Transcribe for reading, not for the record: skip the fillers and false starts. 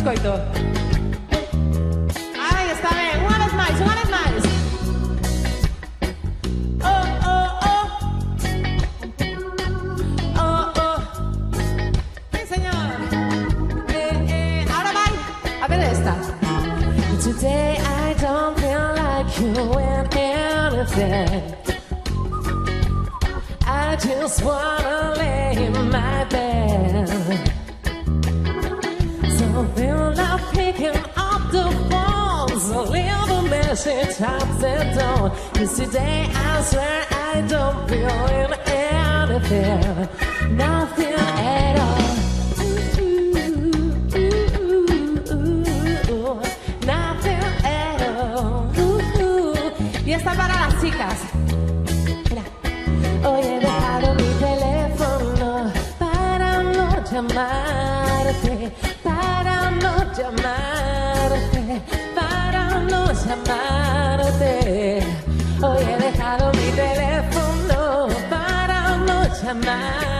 escoito. Aí está ben, unha vez máis, unha vez máis. Oh, oh, oh. Oh, oh. Sí, señor. Ahora vai. A ver esta. Today I don't feel like doing anything. I just wanna lay in my bed. So feel like picking up the phone, so leave a message upside down. 'Cause today I swear I don't feel anything, nothing at all. Nothing at all. Y esta para las chicas. Mira. Hoy he dejado mi teléfono para no llamarte, para no llamarte, para no llamarte. Hoy he dejado mi teléfono para no llamarte.